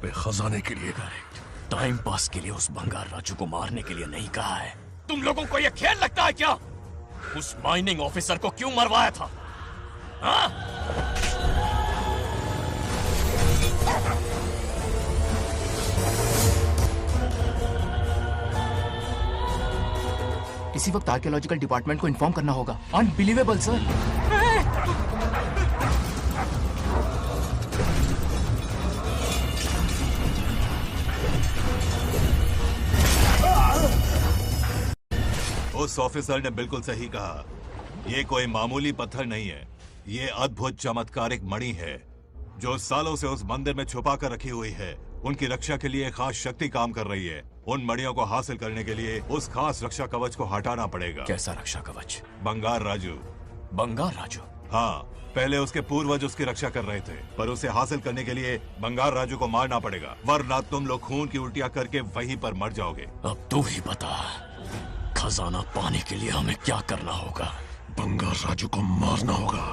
पे खजाने के लिए गए। टाइम पास के लिए उस बंगार राजू को मारने के लिए नहीं कहा है। तुम लोगों को यह खेल लगता है क्या? उस माइनिंग ऑफिसर को क्यों मरवाया था? हाँ? इसी वक्त आर्कियोलॉजिकल डिपार्टमेंट को इन्फॉर्म करना होगा। Unbelievable sir. उस ऑफिसर ने बिल्कुल सही कहा। ये कोई मामूली पत्थर नहीं है, ये अद्भुत चमत्कारिक मणि है जो सालों से उस मंदिर में छुपा कर रखी हुई है। उनकी रक्षा के लिए खास शक्ति काम कर रही है। उन मणियों को हासिल करने के लिए उस खास रक्षा कवच को हटाना पड़ेगा। कैसा रक्षा कवच? बंगार राजू। बंगार राजू? हाँ, पहले उसके पूर्वज उसकी रक्षा कर रहे थे, पर उसे हासिल करने के लिए बंगार राजू को मारना पड़ेगा, वरना तुम लोग खून की उल्टियां करके वहीं पर मर जाओगे। अब तू ही बता, खजाना पाने के लिए हमें क्या करना होगा? बंगार राजू को मारना होगा।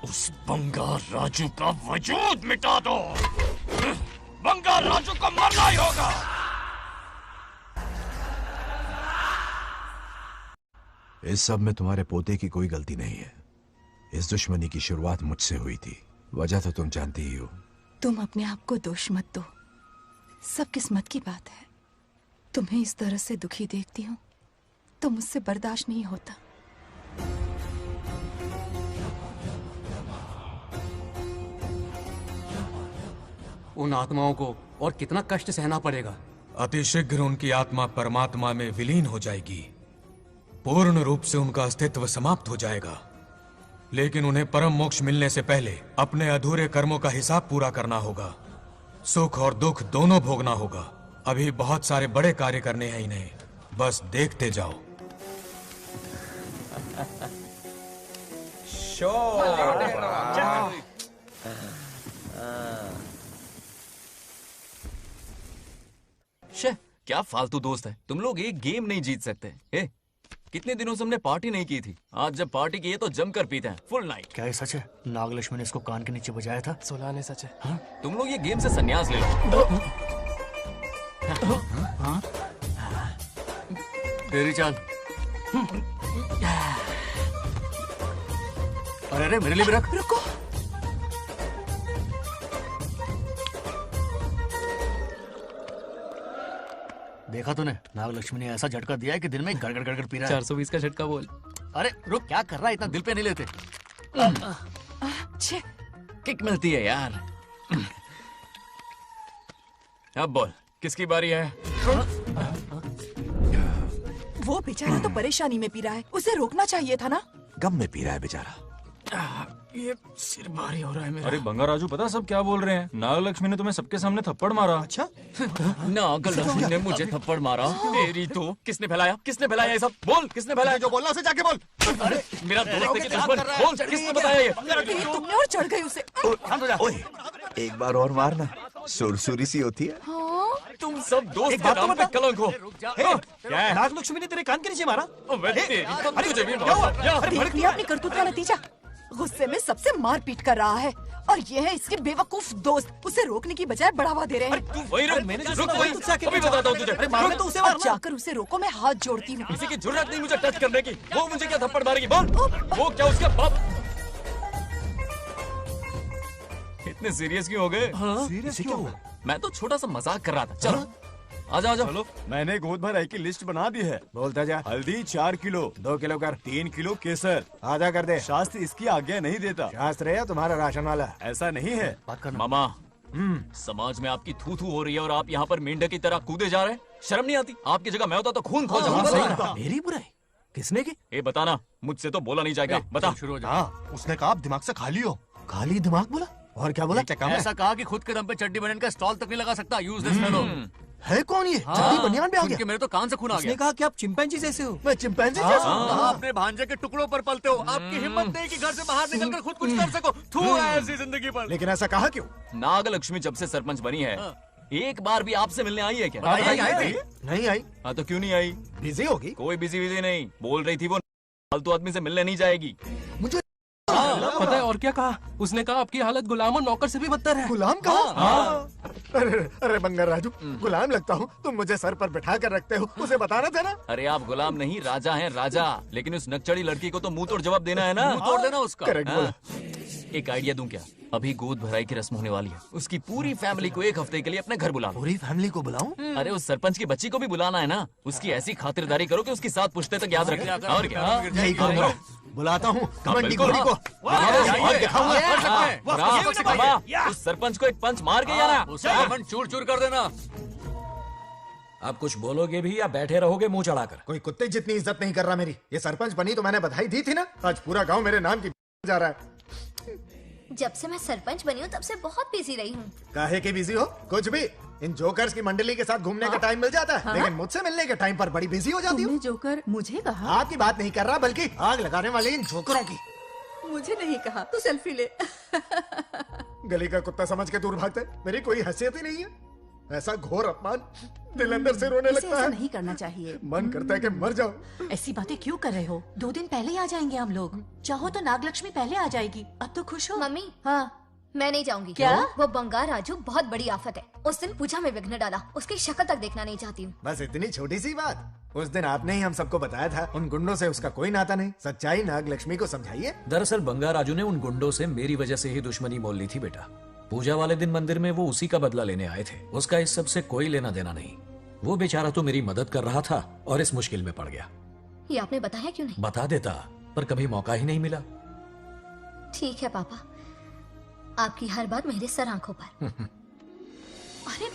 उस बंगार राजू का वजूद मिटा दो। बंगार राजू को मारना ही होगा। इस सब में तुम्हारे पोते की कोई गलती नहीं है। इस दुश्मनी की शुरुआत मुझसे हुई थी, वजह तो तुम जानती ही हो। तुम अपने आप को दोष मत दो, सब किस्मत की बात है। तुम्हें इस तरह से दुखी देखती हूँ तो मुझसे बर्दाश्त नहीं होता। उन आत्माओं को और कितना कष्ट सहना पड़ेगा। अतिशीघ्र उनकी आत्मा परमात्मा में विलीन हो जाएगी, पूर्ण रूप से उनका अस्तित्व समाप्त हो जाएगा। लेकिन उन्हें परम मोक्ष मिलने से पहले अपने अधूरे कर्मों का हिसाब पूरा करना होगा। सुख और दुख दोनों भोगना होगा। अभी बहुत सारे बड़े कार्य करने हैं इन्हें, बस देखते जाओ। शे, क्या फालतू दोस्त है तुम लोग, एक गेम नहीं जीत सकते। कितने दिनों से हमने पार्टी नहीं की थी, आज जब पार्टी की है तो जमकर पीते हैं, फुल नाइट। क्या ये सच है? नागलक्ष्मी ने इसको कान के नीचे बजाया था। सोलह ने सच है। हाँ? तुम लोग ये गेम से संन्यास ले लो। हाँ? तेरी चाल। अरे अरे मेरे लिए भी रख। रुको, देखा तूने, नागलक्ष्मी ने ऐसा झटका दिया है कि दिन में गड़गड़ गड़गड़ पी रहा है। 420 का झटका बोल। अरे रुक, क्या कर रहा है? इतना दिल पे नहीं लेते। छे, किक मिलती है यार। अब बोल, किसकी बारी है? वो बेचारा तो परेशानी में पी रहा है, उसे रोकना चाहिए था ना। गम में पी रहा है बेचारा। ये सिर भारी हो रहा है मेरा। अरे बंगार राजू, पता सब क्या बोल रहे हैं? नागलक्ष्मी ने तुम्हें सबके सामने थप्पड़ मारा। अच्छा? नागलक्ष्मी ने मुझे थप्पड़ मारा? तेरी तो किसने फैलाया? किसने फैलाया ये सब? बोल, किसने फैलाया? जो बोलना उसे जाके बोल। अरे मेरा दोस्त है कि दुश्मन? बोल, किसने बताया ये? तुमने और चढ़ गई उसे। ओए, एक बार और मारना, सुरसुरी सी होती है। हाँ? तुम सब दोस्त के नाम पे कलंक हो। क्या है? नागलक्ष्मी ने तेरे कान के नीचे मारा? तुझे भी मारा। देख लिया अपनी करतूत का नतीजा। गुस्से में सबसे मारपीट कर रहा है और ये है इसके बेवकूफ दोस्त, उसे रोकने की बजाय बढ़ावा दे रहे हैं। तू वही रुक, रुक वही, अभी बताता हूँ तुझे। मारने तो उसे अब जाकर उसे रोको, मैं हाथ जोड़ती हूँ। किसी की जुर्रत नहीं मुझे टच करने की। वो मुझे क्या थप्पड़ मारेगी? बोल, वो क्या उसका बाप? इतने सीरियस क्यों हो गए? सीरियस क्यों हुआ? मैं तो छोटा सा मजाक कर रहा था। चलो आजा आजा। चलो, मैंने गोद भर की लिस्ट बना दी है। बोलता जा। हल्दी 4 किलो, 2 किलो कर, 3 किलो केसर, आधा कर दे। शास्त्र इसकी आज्ञा नहीं देता। शास्त्र है या तुम्हारा राशन वाला? ऐसा नहीं है। बात करना। मामा, समाज में आपकी थू थू हो रही है और आप यहाँ पर मेंढक की तरह कूदे जा रहे हैं। शर्म नहीं आती? आपकी जगह मैं होता तो खून खोल जाता। मेरी बुराई किसने की? ये बताना, मुझसे तो बोला नहीं जाएगा। बता। शुरू हो जा। हाँ, उसने कहा आप दिमाग से खाली हो। खाली दिमाग बोला? और क्या बोला? क्या काम है? ऐसा कहा कि खुद के दम पे चड्डी बनियान का स्टॉल तक नहीं लगा सकता। Useless fellow. है कौन ये? चड्डी बनियान पे आ गया? मेरे तो कान से खून आ गया। कहा कि आप चिंपैंजी जैसे हो। मैं चिंपैंजी जैसा हूँ? हाँ। अपने भांजे के टुकड़ों पर पलते हो। आपकी हिम्मत नहीं कि घर से बाहर निकलकर खुद कुछ कर सको। थू है ऐसी जिंदगी पर। लेकिन ऐसा कहा क्यों? नागलक्ष्मी जब से सरपंच बनी है, एक बार भी आपसे मिलने आई है क्या? नहीं आई। हाँ तो क्यों नहीं आई? बिजी होगी। कोई बिजी विजी नहीं, बोल रही थी वो फालतू आदमी से मिलने नहीं जाएगी। मुझे पता है और क्या कहा? उसने कहा आपकी हालत गुलाम और नौकर से भी बदतर है। गुलाम कहा? अरे अरे बंगार राजू, गुलाम लगता हूँ। तुम मुझे सर पर बिठा कर रखते हो, उसे बताना था ना। अरे आप गुलाम नहीं, राजा हैं राजा। लेकिन उस नकचड़ी लड़की को तो मुंह तोड़ जवाब देना है ना। मुंह तोड़ देना उसका। करेक्ट बोला। एक आइडिया दूं क्या? अभी गोद भराई की रस्म होने वाली है, उसकी पूरी फैमिली को एक हफ्ते के लिए अपने घर बुला लो। पूरी फैमिली को बुलाऊं? अरे उस सरपंच की बच्ची को भी बुलाना है ना। उसकी ऐसी खातिरदारी करो कि उसकी 7 पुश्ते तक याद रखे। और क्या? यही करूंगा। बुलाता हूँ कमंडी बिल्कुल। घोड़ी को। और दिखाऊंगा। उस सरपंच को एक पंच मार के जाना। मन चूर चूर कर देना। आप कुछ बोलोगे भी या बैठे रहोगे मुंह चढ़ाकर? कोई कुत्ते जितनी इज्जत नहीं कर रहा मेरी। ये सरपंच बनी तो मैंने बधाई दी थी ना। आज पूरा गांव मेरे नाम की जा रहा है। जब से मैं सरपंच बनी हूँ तब से बहुत बिजी रही हूँ। काहे के बिजी हो? कुछ भी। इन जोकर्स की मंडली के साथ घूमने का टाइम मिल जाता है, लेकिन मुझसे मिलने के टाइम पर बड़ी बिजी हो जाती हूँ। जोकर मुझे कहा? आपकी बात नहीं कर रहा, बल्कि आग लगाने वाले इन जोकरों की। मुझे नहीं कहा। तू सेल्फी ले। गली का कुत्ता समझ के दूर भागते। मेरी कोई हैसियत ही नहीं है। ऐसा घोर अपमान, दिल अंदर से रोने लगता ऐसा है। नहीं करना चाहिए। मन करता है कि मर जाओ। ऐसी बातें क्यों कर रहे हो? 2 दिन पहले ही आ जाएंगे हम लोग। चाहो तो नागलक्ष्मी पहले आ जाएगी। अब तो खुश हो? मम्मी, हाँ। मैं नहीं जाऊंगी। क्या? वो बंगार राजू बहुत बड़ी आफत है। उस दिन पूजा में विघ्न डाला, उसकी शक्ल तक देखना नहीं चाहती हूँ। बस इतनी छोटी सी बात। उस दिन आपने ही हम सबको बताया था उन गुंडों से उसका कोई नाता नहीं। सच्चाई नाग लक्ष्मी को समझाइए। दरअसल बंगार राजू ने उन गुंडों से मेरी वजह से ही दुश्मनी मोल ली थी बेटा। पूजा वाले दिन मंदिर में वो उसी का बदला लेने आए थे। उसका इस सब से कोई लेना देना नहीं। वो बेचारा तो मेरी मदद कर रहा था और इस मुश्किल में पड़ गया। ये आपने बताया क्यों नहीं? बता देता, पर कभी मौका ही नहीं मिला। ठीक है पापा, आपकी हर बात मेरे सर आंखों पर। अरे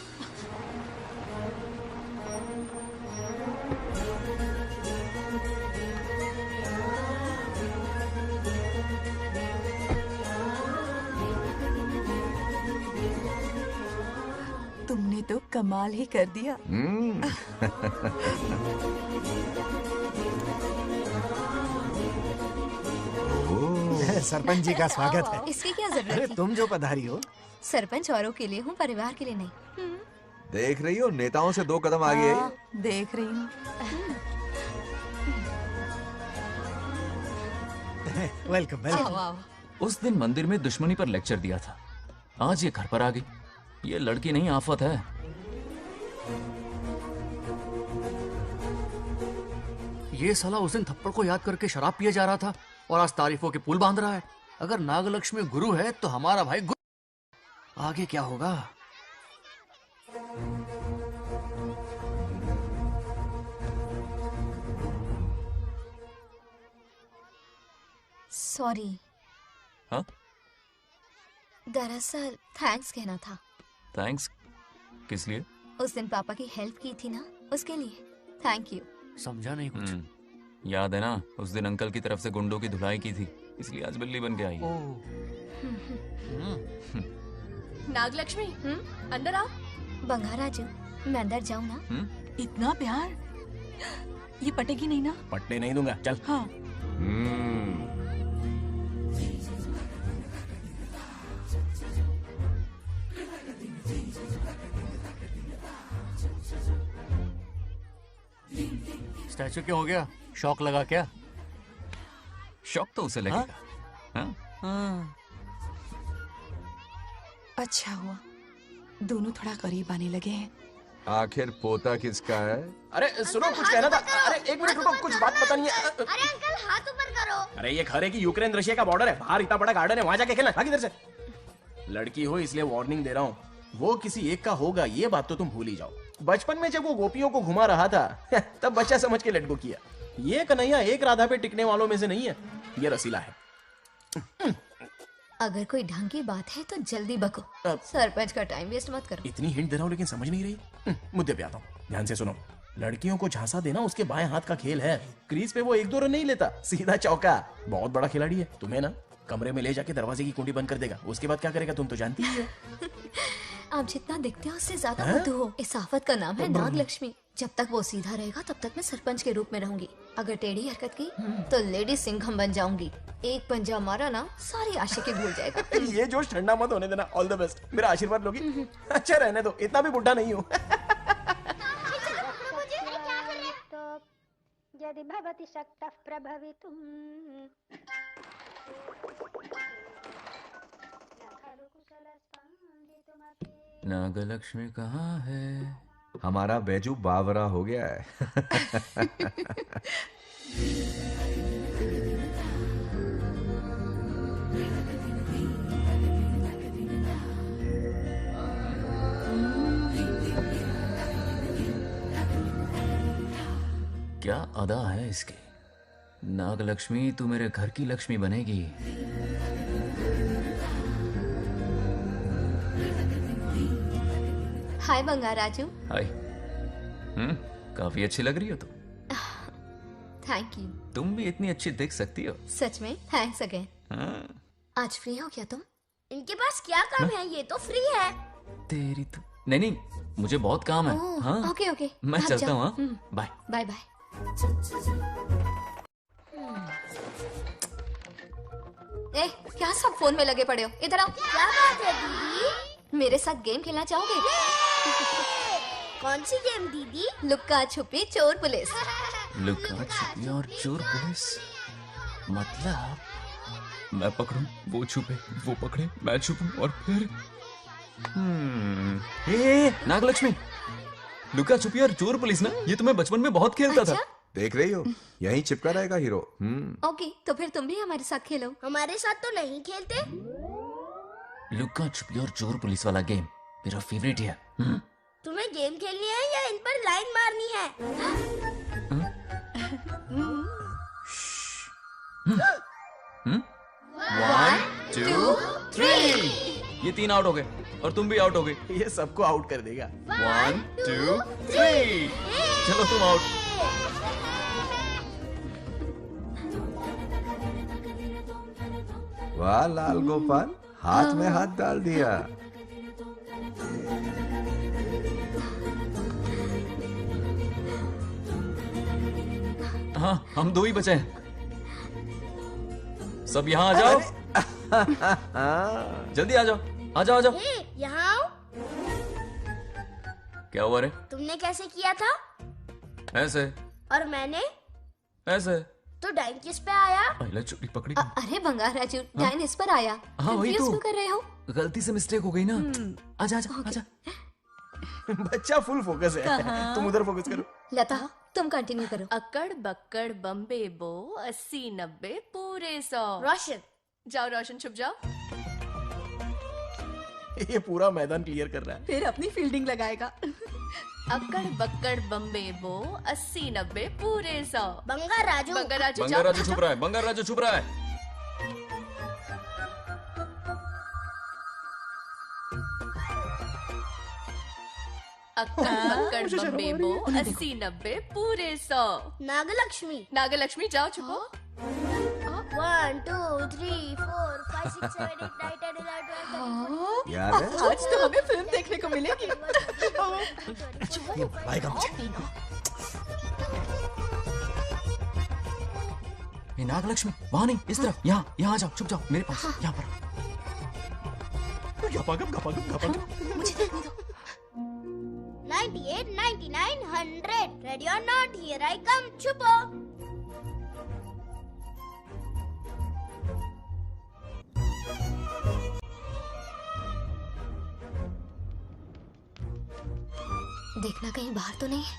तुमने तो कमाल ही कर दिया। सरपंच जी का स्वागत है। इसकी क्या जरूरत अरे थी? तुम जो पधारी हो। सरपंच औरों के लिए हूँ, परिवार के लिए नहीं। देख रही हो, नेताओं से 2 कदम आगे हाँ, देख रही हूँ। Welcome welcome. उस दिन मंदिर में दुश्मनी पर लेक्चर दिया था, आज ये घर पर आ गई। ये लड़की नहीं, आफत है। ये साला उस दिन थप्पड़ को याद करके शराब पिए जा रहा था और आज तारीफों के पुल बांध रहा है। अगर नागलक्ष्मी गुरु है तो हमारा भाई गुरु। आगे क्या होगा? सॉरी। हाँ? दरअसल थैंक्स कहना था। थैंक्स किस लिए? उस दिन पापा की हेल्प की थी ना, उसके लिए थैंक यू। समझा नहीं कुछ। याद है ना, उस दिन अंकल की तरफ से गुंडों की धुलाई की थी, इसलिए आज बिल्ली बन के आई है। नागलक्ष्मी, अंदर आओ। बंगार राजू, मैं अंदर जाऊँ ना? इतना प्यार, ये पटेगी नहीं ना? पटने नहीं दूंगा, चल। हाँ। स्टैचू क्या हो गया? शौक लगा क्या? शौक तो उसे लगेगा। हाँ? अच्छा हुआ दोनों थोड़ा करीब आने लगे हैं। आखिर पोता किसका है? अरे सुनो, कुछ कहना था। अरे 1 मिनट रुको, कुछ बात बतानी है। अरे अंकल, हाथ ऊपर करो। अरे ये खरे की यूक्रेन रशिया का बॉर्डर है, बाहर इतना बड़ा गार्डन है, वहां जाके खेलना। भाग इधर से। लड़की हो इसलिए वार्निंग दे रहा हूँ, वो किसी एक का होगा ये बात तो तुम भूल ही जाओ। बचपन में जब वो गोपियों को घुमा रहा था तब बच्चा समझ के लटको किया। ये कन्हैया एक राधा पे टिकने वालों में से नहीं है, ये रसीला है। अगर कोई ढंग की बात है तो जल्दी बको, सरपंच का टाइम वेस्ट मत करो। इतनी हिंट दे रहा हूँ लेकिन समझ नहीं रही। मुद्दे पे आता हूँ, ध्यान से सुनो। लड़कियों को झांसा देना उसके बाएं हाथ का खेल है। क्रीज पे वो 1-2 रन नहीं लेता, सीधा चौका। बहुत बड़ा खिलाड़ी है। तुम्हें ना कमरे में ले जाके दरवाजे की कुंडी बंद कर देगा, उसके बाद क्या करेगा तुम तो जानती ही हो। आप जितना दिखते हो उससे ज्यादा बुद्धू हो। इस आफत का नाम है नागलक्ष्मी। जब तक वो सीधा रहेगा तब तक मैं सरपंच के रूप में रहूंगी। अगर टेढ़ी हरकत की तो लेडी सिंघम बन जाऊंगी। एक पंजा मारा ना, सारी आशिकी भूल जाएगा। ये जोश ठंडा मत होने देना। ऑल द बेस्ट, मेरा आशीर्वाद लोगी। अच्छा रहने दो, इतना भी बुढ़ा नहीं हूँ। यदि भवति शक्तः प्रभवितुम् नागलक्ष्मी कहाँ है? हमारा बैजू बावरा हो गया है। क्या अदा है इसकी। नागलक्ष्मी तू मेरे घर की लक्ष्मी बनेगी। हाय बंगार राजू। हाय। काफी अच्छी लग रही हो तुम। Thank you. तुम भी इतनी अच्छी दिख सकती हो। सच में थैंक्स अगेन। हाँ। आज फ्री हो क्या तुम? इनके पास क्या काम है, ये तो फ्री है। तेरी तो नहीं, मुझे बहुत काम है। ओह, हाँ ओके ओके मैं आप चलता जाओ। हूँ। हाँ? Bye bye bye. ए, क्या सब फोन में लगे पड़े हो? इधर आओ। क्या बात है दीदी? मेरे साथ गेम खेलना चाहोगे? कौन सी गेम दीदी? लुक्का छुपी चोर पुलिस। लुका छुपी और चोर पुलिस। मतलब मैं पकड़ूं, वो छुपे, वो पकड़े, मैं छुपूं और फिर नागलक्ष्मी, लुका छुपी और चोर पुलिस ना, ये तो मैं बचपन में बहुत खेलता था। देख रही हो, यहीं चिपका रहेगा हीरो। ओके, तो फिर तुम भी हमारे साथ खेलो। हमारे साथ तो नहीं खेलते। लुका छुपी और चोर पुलिस वाला गेम मेरा फेवरेट है। तुम्हें गेम खेलनी है या इन पर लाइन मारनी है? 1 2 3 ये 3 आउट हो गए और तुम भी आउट हो गए। ये सबको आउट कर देगा। 1 2 3 चलो तुम आउट। वाह लाल गोपाल, हाथ में हाथ डाल दिया। हाँ हम 2 ही बचे हैं। सब यहाँ आ जाओ। जल्दी आ जाओ, आ जाओ, आ जाओ। यहाँ आओ। क्या हुआ रे? तुमने कैसे किया था? ऐसे। और मैंने? ऐसे। तो डाइन किस पे आया? पहले चुपड़ी पकड़ी। अरे बंगार राजू, डाइन इस पर आया। हाँ वही Confuse तो। क्यों कर रहे हो? गलती से मिस्टेक हो गई ना। आजा आजा आजा। बच्चा फुल फोकस है। तुम उधर फोकस करो। लता तुम कंटिन्यू करो। अकड़ बक्कड़ बम्बे बो 80 90 पूरे 100। रोशन जाओ, रोशन छुप जाओ। ये पूरा मैदान क्लियर कर रहा है। फिर अपनी फील्डिंग लगाएगा। अकड़ बक्कड़ बम्बे बो 80 90 पूरे 100। बंगार राजू। बंगार राजू बंगार राजू छुप रहा है, बंगार राजू छुप रहा है। अकड़ बक्कड़ बम्बे बो 80 90 पूरे 100। नागलक्ष्मी। नागलक्ष्मी जाओ छुपो। 1 2 3 4 5 6 7 8 9 10 11 12 यार आज तो हमें फिल्म देखने को मिलेगी। ये नागलक्ष्मी वहां नहीं, इस तरफ। यहाँ यहाँ आ जाओ, छुप जाओ मेरे पास। यहाँ पर। मुझे देखने दो। 98 99 100 ready or not, here I come. छुपो। देखना कहीं बाहर तो नहीं है।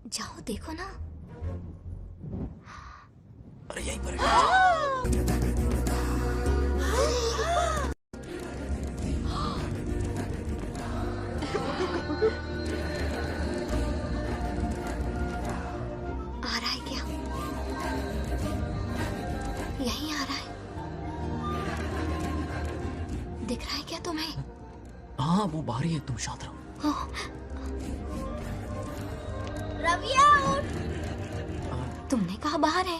जाओ देखो ना। अरे यहीं पर है। आ रहा है क्या? यहीं आ रहा है। दिख रहा है क्या तुम्हें? हाँ वो बाहर ही है, तुम शांत रहो। रवि आउट। तुमने कहा बाहर है?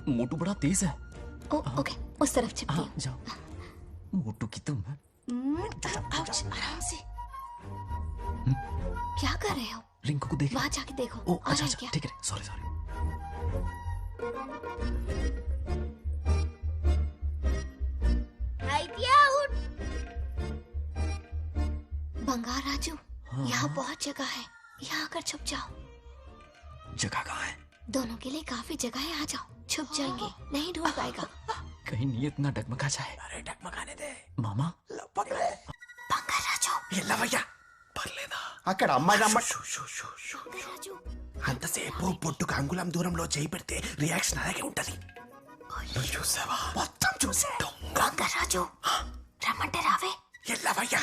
मोटू बड़ा तेज है। ओके, उस तरफ छिपती हूँ। जाओ। मोटू की तुम। आउच, आराम से। क्या कर रहे हो? रिंकू को देख। वहां जाके देखो। ओ आ अच्छा रहा है अच्छा, क्या? ठीक है, सॉरी सॉरी। आउट। बंगार राजू, यहाँ बहुत जगह है। यहाँ आकर छुप जाओ। जगह कहाँ है? दोनों के लिए काफी जगह है, आ जाओ। छुप जाएंगे, नहीं ढूंढ पाएगा। कहीं नीयत ना डगमगा जाए। अरे डगमगाने दे मामा पकड़े బంగారాజు ये लवయ్या పర్లేదా అక్కడ అమ్మాయి అంతసేపు పొట్టుకు అంగుళం దూరంలో చేయి పెడితే రియాక్షన్ అలాగే ఉంటది. నువ్వు చూసావా? మొత్తం చూసా. బంగారాజు రమ్మంటే రావే. ఎల్లవయ్యా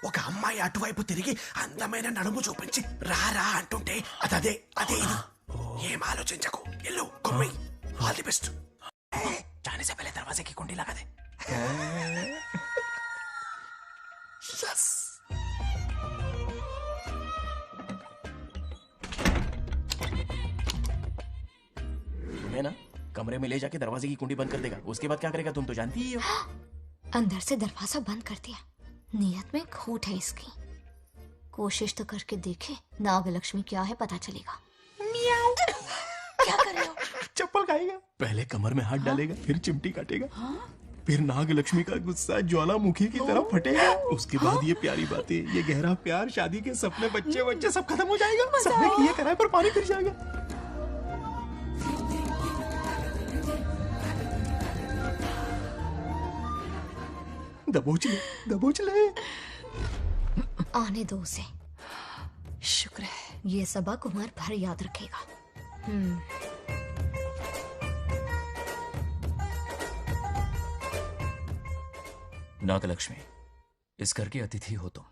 ఒక అమ్మాయి అటువైపు తిరిగి అందమైన నడుము చూపించి రారా అంటుంటే అదే అదే ఇది. ఏం ఆలోచించకు, ఎల్లు కొమ్మి. All the best. जाने से पहले दरवाजे की कुंडी लगा दे. यस. तुम्हें ना कमरे में ले जाके दरवाजे की कुंडी बंद कर देगा. उसके बाद क्या करेगा तुम तो जानती ही हो. अंदर से दरवाजा बंद कर दिया. नियत में खोट है इसकी. कोशिश तो करके देखे, नागलक्ष्मी क्या है पता चलेगा. क्या कर रहे हो? चप्पल खाएगा. पहले कमर में हाथ डालेगा, फिर चिमटी काटेगा. फिर नागलक्ष्मी का गुस्सा ज्वालामुखी की तरह फटेगा. उसके बाद ये प्यारी बातें, ये गहरा प्यार, शादी के सपने, बच्चे बच्चे सब खत्म हो जाएगा. सबने किए कराए पर पानी फिर जाएगा. दबोच ले, दबोच ले. आने दो उसे. शुक्र है ये सबक उम्र भर याद रखेगा. नागलक्ष्मी, इस घर के अतिथि हो तुम,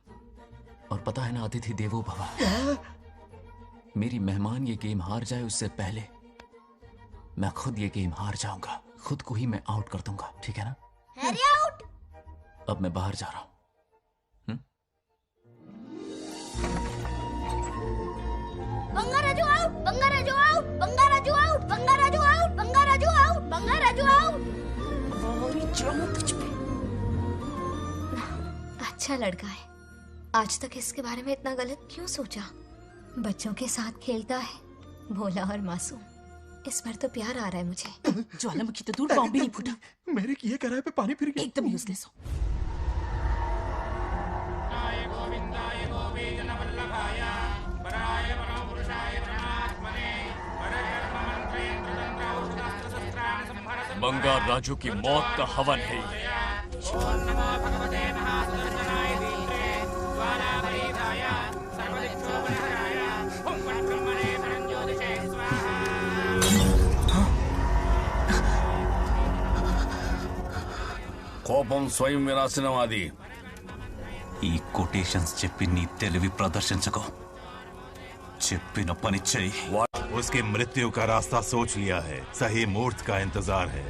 और पता है ना, अतिथि देवो भव. मेरी मेहमान ये गेम हार जाए उससे पहले मैं खुद ये गेम हार जाऊंगा. खुद को ही मैं आउट कर दूंगा, ठीक है ना? Harry out. अब मैं बाहर जा रहा हूं. Bangaraju out. Bangaraju out. Bangaraju out. Bangaraju out. Bangaraju out. Bangaraju out. अच्छा लड़का है. आज तक इसके बारे में इतना गलत क्यों सोचा? बच्चों के साथ खेलता है, भोला और मासूम. इस पर तो प्यार आ रहा है मुझे. ज्वालामुखी तो दूर, बॉम्ब भी नहीं फूटा. मेरे किए कराए पे पानी फिर गया. एकदम यूजलेस हो. बंगार राजू की मौत का हवन है ये. కోపం స్వయం వినాశనవాది. ఈ కొటేషన్స్ చెప్పి నీ తెలివి ప్రదర్శించకు. చెప్పిన పని చెయ్యి. उसकी मृत्यु का रास्ता सोच लिया है. सही मुहूर्त का इंतजार है.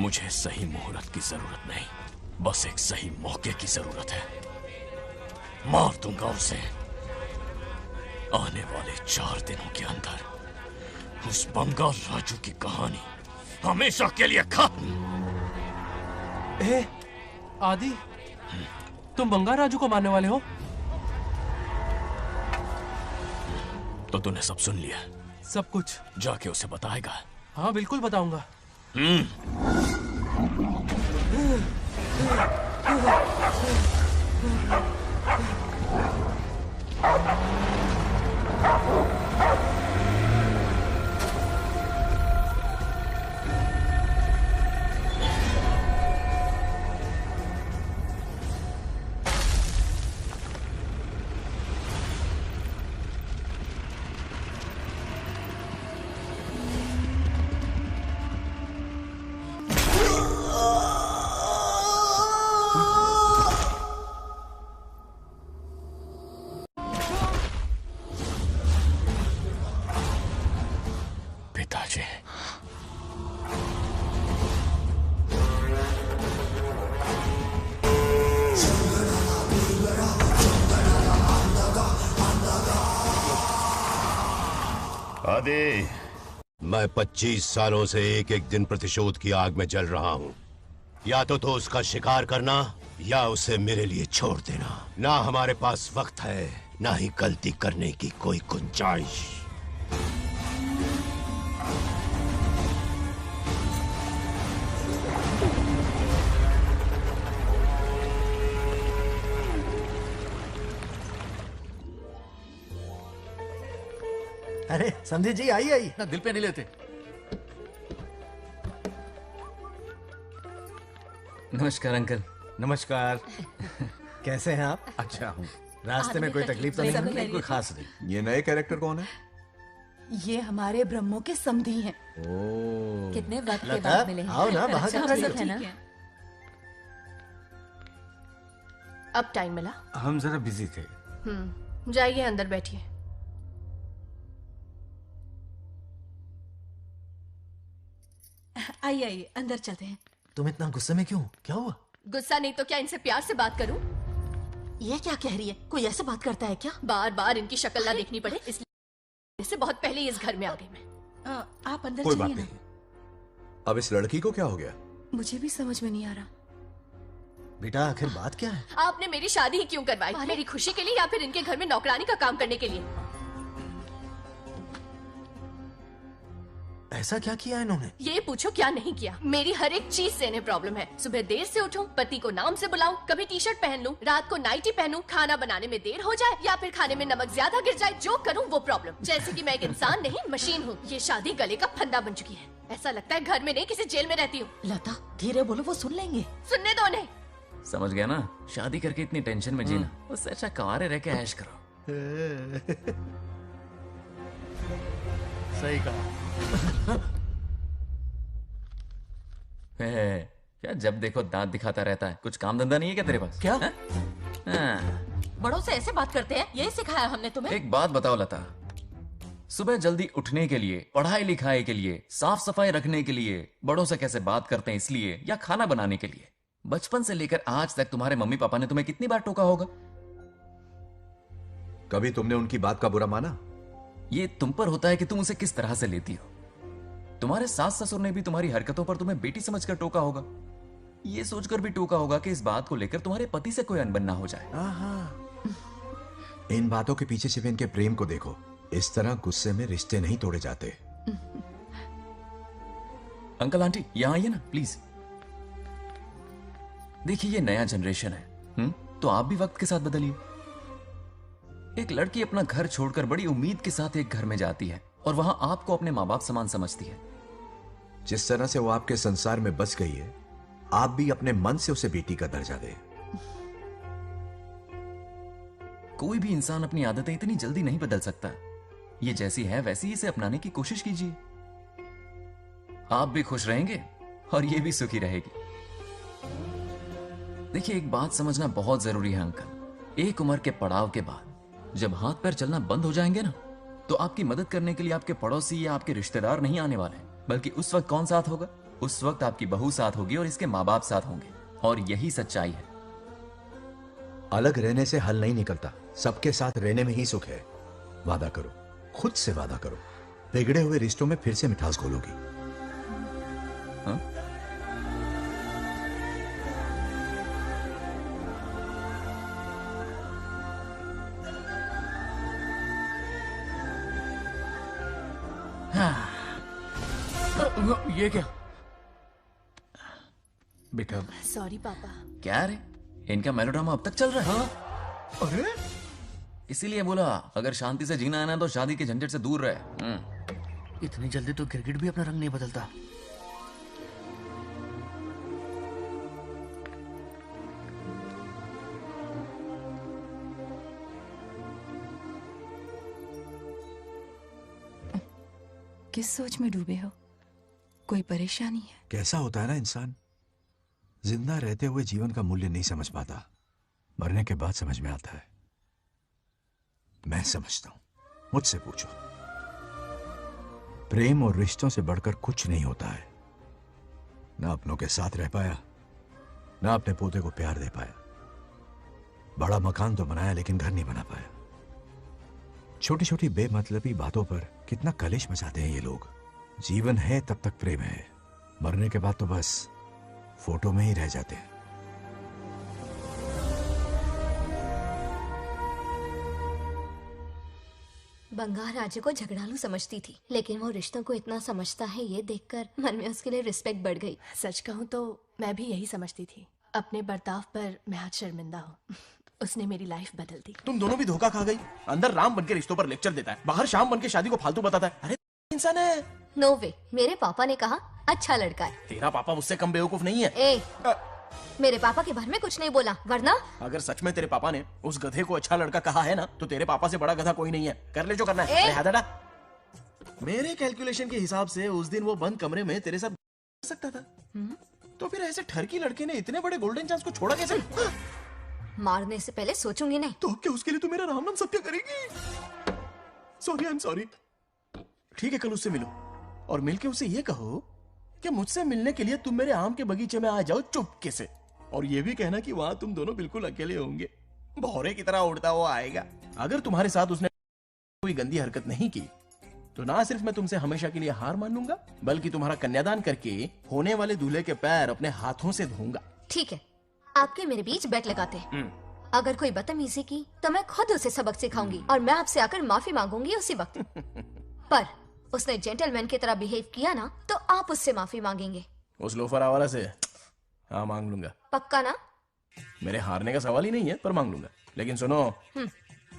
मुझे सही मुहूर्त की जरूरत नहीं, बस एक सही मौके की जरूरत है. मार दूंगा उसे. आने वाले 4 दिनों के अंदर उस बंगाल राजू की कहानी हमेशा के लिए खत्म. आदि, तुम बंगाल राजू को मारने वाले हो? तो तूने सब सुन लिया? सब कुछ. जाके उसे बताएगा? हाँ बिल्कुल बताऊंगा. पिताजी, आदि, मैं 25 सालों से एक एक दिन प्रतिशोध की आग में जल रहा हूँ. या तो उसका शिकार करना या उसे मेरे लिए छोड़ देना. ना हमारे पास वक्त है, ना ही गलती करने की कोई गुंजाइश. अरे समझे जी, आई आई ना दिल पे नहीं लेते। नमस्कार अंकल। नमस्कार। कैसे हैं आप? अच्छा हूँ। रास्ते में कोई तकलीफ तो नहीं? कोई खास नहीं। ये नए कैरेक्टर कौन है? ये हमारे ब्रह्मों के समधी हैं। ओ, कितने वक्त के लता, बाद मिले हैं। आओ ना, बाहर सब चलिए। सब है ना। अब टाइम मिला? हम जरा बिजी थे। जाइए अंदर बैठिए। आइए आइए अंदर चलते हैं। तुम इतना गुस्से में क्यों? क्या हुआ? गुस्सा नहीं तो क्या इनसे प्यार से बात करूं? ये क्या कह रही है? कोई ऐसे बात करता है क्या? बार बार इनकी शक्ल ना देखनी पड़े इसलिए से बहुत पहले ही इस घर में आ गई मैं। आप अंदर कोई बात चलिए ना। नहीं। अब इस लड़की को क्या हो गया? मुझे भी समझ में नहीं आ रहा। बेटा आखिर बात क्या है? आपने मेरी शादी ही क्यों करवाई? मेरी खुशी के लिए या फिर इनके घर में नौकरानी का काम करने के लिए? ऐसा क्या किया इन्होंने? ये पूछो क्या नहीं किया। मेरी हर एक चीज से इन्हें प्रॉब्लम है। सुबह देर से उठूं, पति को नाम से बुलाऊं, कभी टी शर्ट पहन लूं, रात को नाइटी पहनूं, खाना बनाने में देर हो जाए या फिर खाने में नमक ज्यादा गिर जाए, जो करूं वो प्रॉब्लम। जैसे कि मैं एक इंसान नहीं मशीन हूँ। ये शादी गले का फंदा बन चुकी है। ऐसा लगता है घर में नहीं किसी जेल में रहती हूँ। लता धीरे बोलो, वो सुन लेंगे। सुनने दो उन्हें। समझ गया ना, शादी करके इतनी टेंशन में जीना, उससे अच्छा कुंवारे रह के ऐश करो। सही कहा। क्या जब देखो दांत दिखाता रहता है? कुछ काम धंधा नहीं है क्या तेरे पास? क्या? बड़ों से ऐसे बात करते हैं? यही सिखाया हमने तुम्हें? एक बात बताओ लता, सुबह जल्दी उठने के लिए, पढ़ाई लिखाई के लिए, साफ सफाई रखने के लिए बड़ों से कैसे बात करते हैं इसलिए, या खाना बनाने के लिए? बचपन से लेकर आज तक तुम्हारे मम्मी पापा ने तुम्हें कितनी बार टोका होगा? कभी तुमने उनकी बात का बुरा माना? ये तुम पर होता है कि तुम उसे किस तरह से लेती हो। तुम्हारे सास ससुर ने भी तुम्हारी हरकतों पर तुम्हें बेटी समझकर टोका होगा। ये सोचकर भी टोका होगा कि इस बात को लेकर तुम्हारे पति से कोई अनबन ना हो जाए। इन बातों के पीछे सिर्फ इनके प्रेम को देखो। इस तरह गुस्से में रिश्ते नहीं तोड़े जाते। अंकल आंटी यहां आइए ना प्लीज। देखिए ये नया जनरेशन है, तो आप भी वक्त के साथ बदलिए। एक लड़की अपना घर छोड़कर बड़ी उम्मीद के साथ एक घर में जाती है और वहां आपको अपने माँ बाप समान समझती है। जिस तरह से वो आपके संसार में बस गई है, आप भी अपने मन से उसे बेटी का दर्जा दें। कोई भी इंसान अपनी आदतें इतनी जल्दी नहीं बदल सकता। ये जैसी है वैसी इसे अपनाने की कोशिश कीजिए। आप भी खुश रहेंगे और ये भी सुखी रहेगी। देखिए एक बात समझना बहुत जरूरी है अंकल, एक उम्र के पड़ाव के बाद जब हाथ पैर चलना बंद हो जाएंगे ना, तो आपकी मदद करने के लिए आपके पड़ोसी या आपके रिश्तेदार नहीं आने वाले, बल्कि उस वक्त कौन साथ होगा? उस वक्त आपकी बहू साथ होगी और इसके माँ बाप साथ होंगे। और यही सच्चाई है। अलग रहने से हल नहीं निकलता, सबके साथ रहने में ही सुख है। वादा करो, खुद से वादा करो, बिगड़े हुए रिश्तों में फिर से मिठास घोलोगी। हाँ? ये क्या? बेटा सॉरी पापा। क्या रे, इनका मेलोड्रामा अब तक चल रहा है? अरे इसीलिए बोला अगर शांति से जीना है ना तो शादी के झंझट से दूर रहे। इतनी जल्दी तो गिरगिट भी अपना रंग नहीं बदलता। किस सोच में डूबे हो? कोई परेशानी है? कैसा होता है ना इंसान, जिंदा रहते हुए जीवन का मूल्य नहीं समझ पाता, मरने के बाद समझ में आता है। मैं समझता हूं, मुझसे पूछो। प्रेम और रिश्तों से बढ़कर कुछ नहीं होता है। ना अपनों के साथ रह पाया, ना अपने पोते को प्यार दे पाया। बड़ा मकान तो बनाया लेकिन घर नहीं बना पाया। छोटी छोटी बेमतलबी बातों पर कितना कलेश मचाते हैं ये लोग। जीवन है तब तक प्रेम है, मरने के बाद तो बस फोटो में ही रह जाते हैं। बंगार राजे को झगड़ालू समझती थी, लेकिन वो रिश्तों को इतना समझता है ये देखकर मन में उसके लिए रिस्पेक्ट बढ़ गई। सच कहूँ तो मैं भी यही समझती थी। अपने बर्ताव पर मैं आज शर्मिंदा हूँ। उसने मेरी लाइफ बदल दी। तुम दोनों भी धोखा खा गई। अंदर राम बनके रिश्तों पर लेक्चर देता है, बाहर शाम बनके शादी को फालतू बताता है। अरे इंसान है। नो वे, मेरे पापा ने कहा अच्छा लड़का है। तेरा पापा मुझसे कम बेवकूफ नहीं है। ए, मेरे पापा के बारे में कुछ नहीं बोला, वरना अगर सच में तेरे पापा ने उस गधे को अच्छा लड़का कहा है ना, तो तेरे पापा से बड़ा गधा कोई नहीं है। कर ले जो करना है। हाथ हटा। मेरे कैलकुलेशन के हिसाब से उस दिन वो बंद कमरे में तेरे साथ कर सकता था। तो फिर ऐसे ठरकी लड़के ने इतने बड़े गोल्डन चांस को छोड़ा कैसे? मारने से पहले सोचूंगी नहीं। तो क्या उसके लिए तू मेरा राम नाम सत्य करेगी? Sorry, I am sorry. ठीक है, कल उससे मिलो और मिलके उसे ये कहो कि मुझसे मिलने के लिए तुम मेरे आम के बगीचे में आ जाओ चुपके से। और ये भी कहना कि वहां तुम दोनों बिल्कुल अकेले होंगे। भौरे की तरह उड़ता हुआ आएगा। अगर तुम्हारे साथ उसने कोई गंदी हरकत नहीं की तो ना सिर्फ मैं तुमसे हमेशा के लिए हार मान लूंगा, बल्कि तुम्हारा कन्यादान करके होने वाले दूल्हे के पैर अपने हाथों से धोऊंगा। ठीक है, आपके मेरे बीच बेट लगाते हैं। अगर कोई बदतमीजी की तो मैं खुद उसे सबक सिखाऊंगी और मैं आपसे आकर माफी मांगूंगी उसी वक्त। पर उसने जेंटलमैन की तरह बिहेव किया ना, तो आप उससे माफी मांगेंगे। उस लोफर आवारा से? हाँ, मांग लूंगा। पक्का ना? मेरे हारने का सवाल ही नहीं है, पर मांग लूंगा। लेकिन सुनो,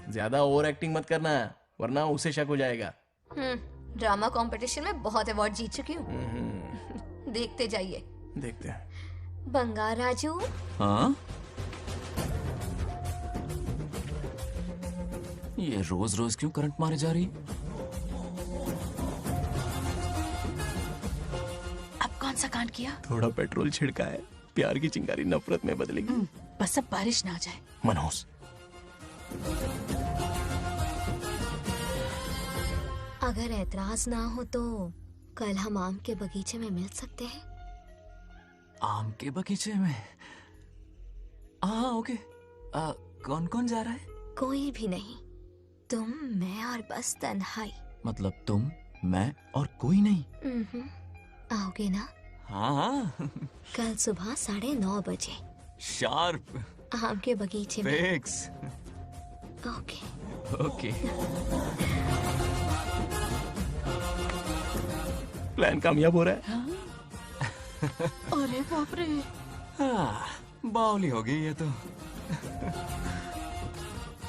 ज्यादा ओवर एक्टिंग मत करना, वरना उसे शक हो जाएगा। ड्रामा कंपटीशन में बहुत अवार्ड जीत चुकी हूँ। देखते जाइए। देखते हैं। बंगार राजू। हाँ? ये रोज रोज क्यों करंट मारे जा रही? अब कौन सा कांड किया? थोड़ा पेट्रोल छिड़का है। प्यार की चिंगारी नफरत में बदलेगी। बस अब बारिश ना आ जाए। मनोज, अगर ऐतराज ना हो तो कल हम आम के बगीचे में मिल सकते हैं। आम के बगीचे में? हाँ, ओके। कौन कौन जा रहा है? कोई भी नहीं, तुम, मैं और बस तन्हाई। मतलब तुम, मैं और कोई नहीं? आओगे ना? हाँ। कल सुबह 9:30 बजे शार्प। आम के बगीचे में। फिक्स। ओके। ओके। प्लान कामयाब हो रहा है। अरे बाप रे। हाँ, बावली हो गई ये तो।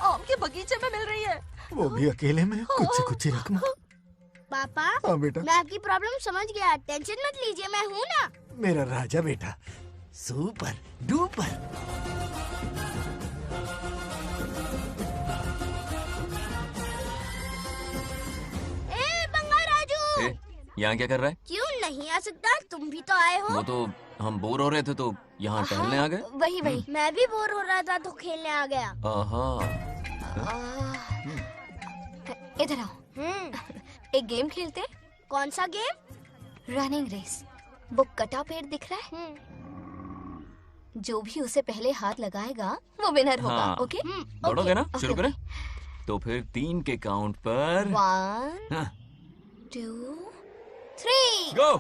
आम के बगीचे में मिल रही है। वो भी अकेले में, कुछ से कुछ रकम। पापा। हाँ बेटा। मैं आपकी प्रॉब्लम समझ गया, टेंशन मत लीजिए, मैं हूँ ना। मेरा राजा बेटा, सुपर डुपर। ए बंगार राजू। यहाँ क्या कर रहा है? क्यों नहीं आ सकता? तुम भी तो आए हो। वो तो हम बोर हो रहे थे तो यहाँ टहलने आ गए। वही वही। मैं भी बोर हो रहा था तो खेलने आ गया। इधर आओ। एक गेम खेलते हैं। कौन सा गेम? Running race. वो कटा पेड़ दिख रहा है? जो भी उसे पहले हाथ लगाएगा वो विनर होगा। हाँ। ओके? दौड़ोगे ना? शुरू करें? तो फिर 3 के काउंट पर 1 2 3 गो।